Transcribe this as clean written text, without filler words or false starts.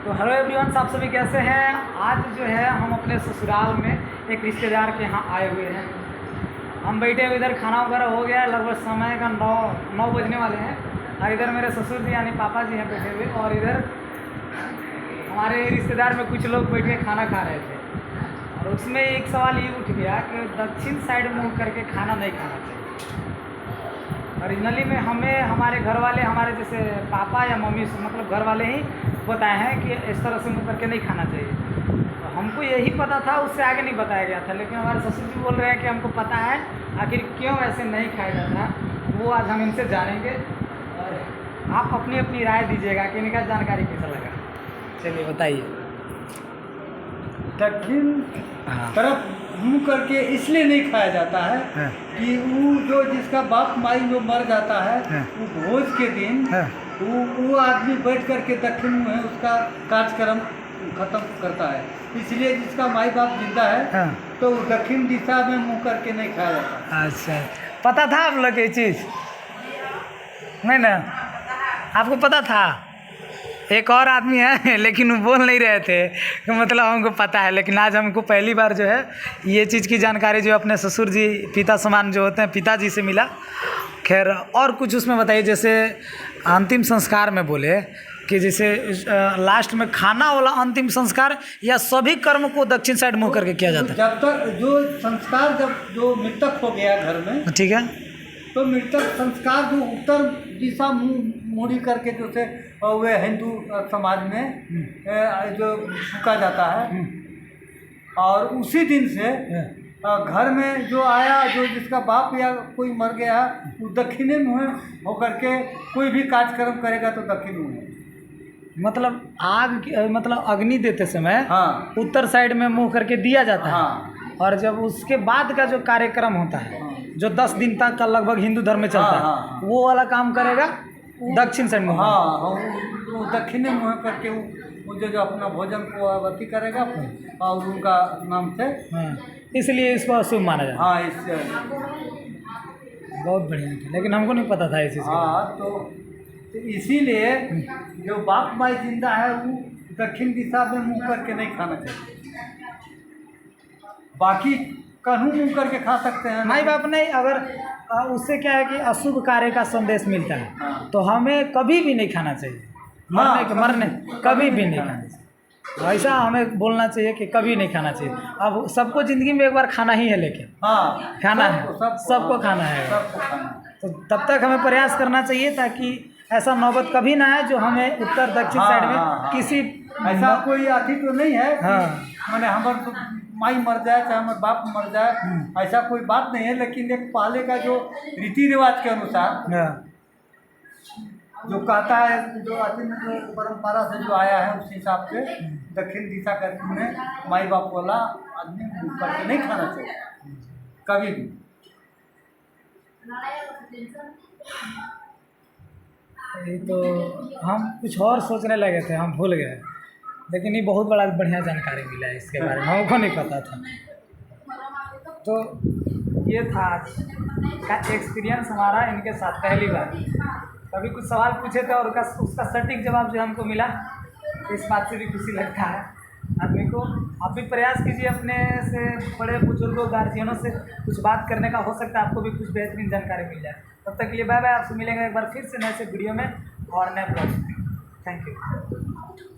तो hello everyone, आप सभी कैसे हैं। आज जो है हम अपने ससुराल में एक रिश्तेदार के यहाँ आए हुए हैं। हम बैठे हुए इधर, खाना वगैरह हो गया, लगभग समय का 9 बजने वाले हैं। और इधर मेरे ससुर जी यानी पापा जी हैं बैठे हुए, और इधर हमारे रिश्तेदार में कुछ लोग बैठ के खाना खा रहे थे। और उसमें एक सवाल ये उठ गया कि दक्षिण साइड मुँह करके खाना नहीं खाना चाहिए। ओरिजिनली में हमें हमारे घर वाले, हमारे जैसे पापा या मम्मी मतलब घर वाले ही बताए हैं कि इस तरह से मुँह करके नहीं खाना चाहिए। तो हमको यही पता था, उससे आगे नहीं बताया गया था। लेकिन हमारे ससुर जी बोल रहे हैं कि हमको पता है आखिर क्यों ऐसे नहीं खाया जाता, वो आज हम इनसे जानेंगे। और आप अपनी अपनी राय दीजिएगा कि इनका जानकारी कैसा लगा। चलिए बताइए। दक्षिण तरफ मुँह करके इसलिए नहीं खाया जाता है कि वो जो जिसका बाप माई जो मर जाता है वो भोज के दिन वो आदमी बैठ करके दक्षिण मुँह है उसका कार्यक्रम खत्म करता है। इसलिए जिसका माई बाप जिंदा है तो वो दक्षिण दिशा में मुँह करके नहीं खाया जाता। अच्छा, पता था आप लोग ये चीज़? नहीं ना, आपको पता था? एक और आदमी है लेकिन वो बोल नहीं रहे थे कि मतलब हमको पता है। लेकिन आज हमको पहली बार जो है ये चीज़ की जानकारी जो अपने ससुर जी पिता समान जो होते हैं पिताजी से मिला। खैर, और कुछ उसमें बताइए। जैसे अंतिम संस्कार में बोले कि जैसे लास्ट में खाना वाला अंतिम संस्कार, या सभी कर्म को दक्षिण साइड मुँह करके किया जाता है? जब तक जो संस्कार, जब जो मृतक हो गया घर में, ठीक है, तो मृतक संस्कार जो उत्तर दिशा मुड़ी करके जो से वे हिंदू समाज में जो फूका जाता है, और उसी दिन से घर में जो आया, जो जिसका बाप या कोई मर गया वो दक्षिणी मुँह होकर के कोई भी कार्यक्रम करेगा तो दक्षिण मुँह। मतलब आग, मतलब अग्नि देते समय उत्तर साइड में मुँह करके दिया जाता है। और जब उसके बाद का जो कार्यक्रम होता है जो 10 दिन तक का लगभग हिंदू धर्म में चलता है, वो वाला काम करेगा दक्षिण साइड में। वो दक्षिणी मुँह करके वो जो अपना भोजन को अवधि करेगा और उनका नाम से, इसलिए इसको अशुभ माना जाता है। इससे बहुत बढ़िया था, लेकिन हमको नहीं पता था इस चीज़। तो इसीलिए जो बाप माई जिंदा है वो दक्षिण दिशा में मुँह करके नहीं खाना चाहिए। बाकी कन्हू मुँह करके खा सकते हैं, माई बाप नहीं। अगर उससे क्या है कि अशुभ कार्य का संदेश मिलता है, तो हमें कभी भी नहीं खाना चाहिए। मरने कभी भी नहीं खाना चाहिए। ऐसा हमें बोलना चाहिए कि कभी नहीं खाना चाहिए। अब सबको ज़िंदगी में एक बार खाना ही है, लेकिन खाना है, सबको खाना है। तो तब तक हमें प्रयास करना चाहिए ताकि ऐसा नौबत कभी ना आए जो हमें उत्तर दक्षिण साइड में किसी ऐसा कोई अति तो नहीं है। मैंने हमारे माई मर जाए चाहे हमारे बाप मर जाए, ऐसा कोई बात नहीं है। लेकिन एक पहले का जो रीति रिवाज के अनुसार जो कहता है, जो अति में जो परंपरा से जो आया है, उस हिसाब से दक्षिण दिशा करके में माई बाप वाला आदमी मुँह करके नहीं खाना चाहिए कभी भी। तो हम कुछ और सोचने लगे थे, हम भूल गए। लेकिन ये बहुत बड़ा बढ़िया जानकारी मिला है इसके बारे में, हमको नहीं पता था। तो ये था आज का एक्सपीरियंस हमारा इनके साथ पहली बार। कभी कुछ सवाल पूछे थे और उसका सटीक जवाब जो हमको मिला, इस बात से भी खुशी लगता है आदमी को। आप भी प्रयास कीजिए अपने से बड़े बुजुर्गों, गार्जियनों से कुछ बात करने का। हो सकता है आपको भी कुछ बेहतरीन जानकारी मिल जाए। तब तक के लिए बाय बाय। आपसे मिलेंगे एक बार फिर से नए से वीडियो में और नए ब्लॉग। Thank you.